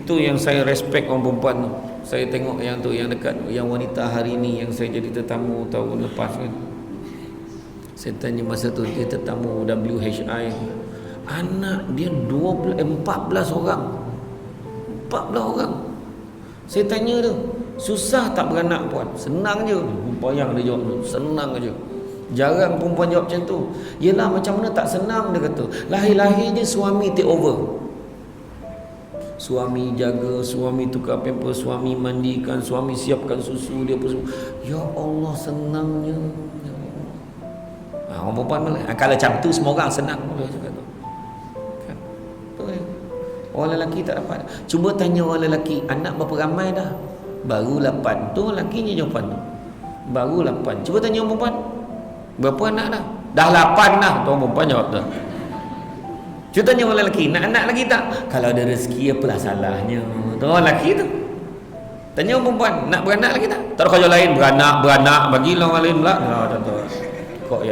Itu yang saya respect orang perempuan tu. Saya tengok yang tu, yang dekat, yang wanita hari ni yang saya jadi tetamu tahun lepas kan. Saya tanya masa tu dia tetamu WHI. Anak dia 14 orang. 14 orang. Saya tanya tu, susah tak beranak puan? Senang je. Bayang dia jawab tu, senang aja. Jarang perempuan jawab macam tu. Yelah, macam mana tak senang, dia kata. Lahir-lahir je suami take over. Suami jaga, suami tukar pampers, suami mandikan, suami siapkan susu dia pun. Ya Allah, senangnya. Ya Allah. Orang perempuan kalau macam tu semua orang senang boleh cakap tu. Kan? Betul. Orang lelaki tak dapat. Cuba tanya orang lelaki, anak berapa ramai dah? Baru 8. Tu lakinya jawapan tu. Baru 8. Cuba tanya orang perempuan, berapa anak dah? Dah 8 dah. Tu orang perempuan jawab tu. Cuba tanya orang lelaki, nak anak lagi tak? Kalau ada rezeki, apalah salahnya? Tu orang lelaki tu. Tanya orang perempuan, nak beranak lagi tak? Tak ada kerja lain, beranak, bagilah orang lain pula. Kok ya?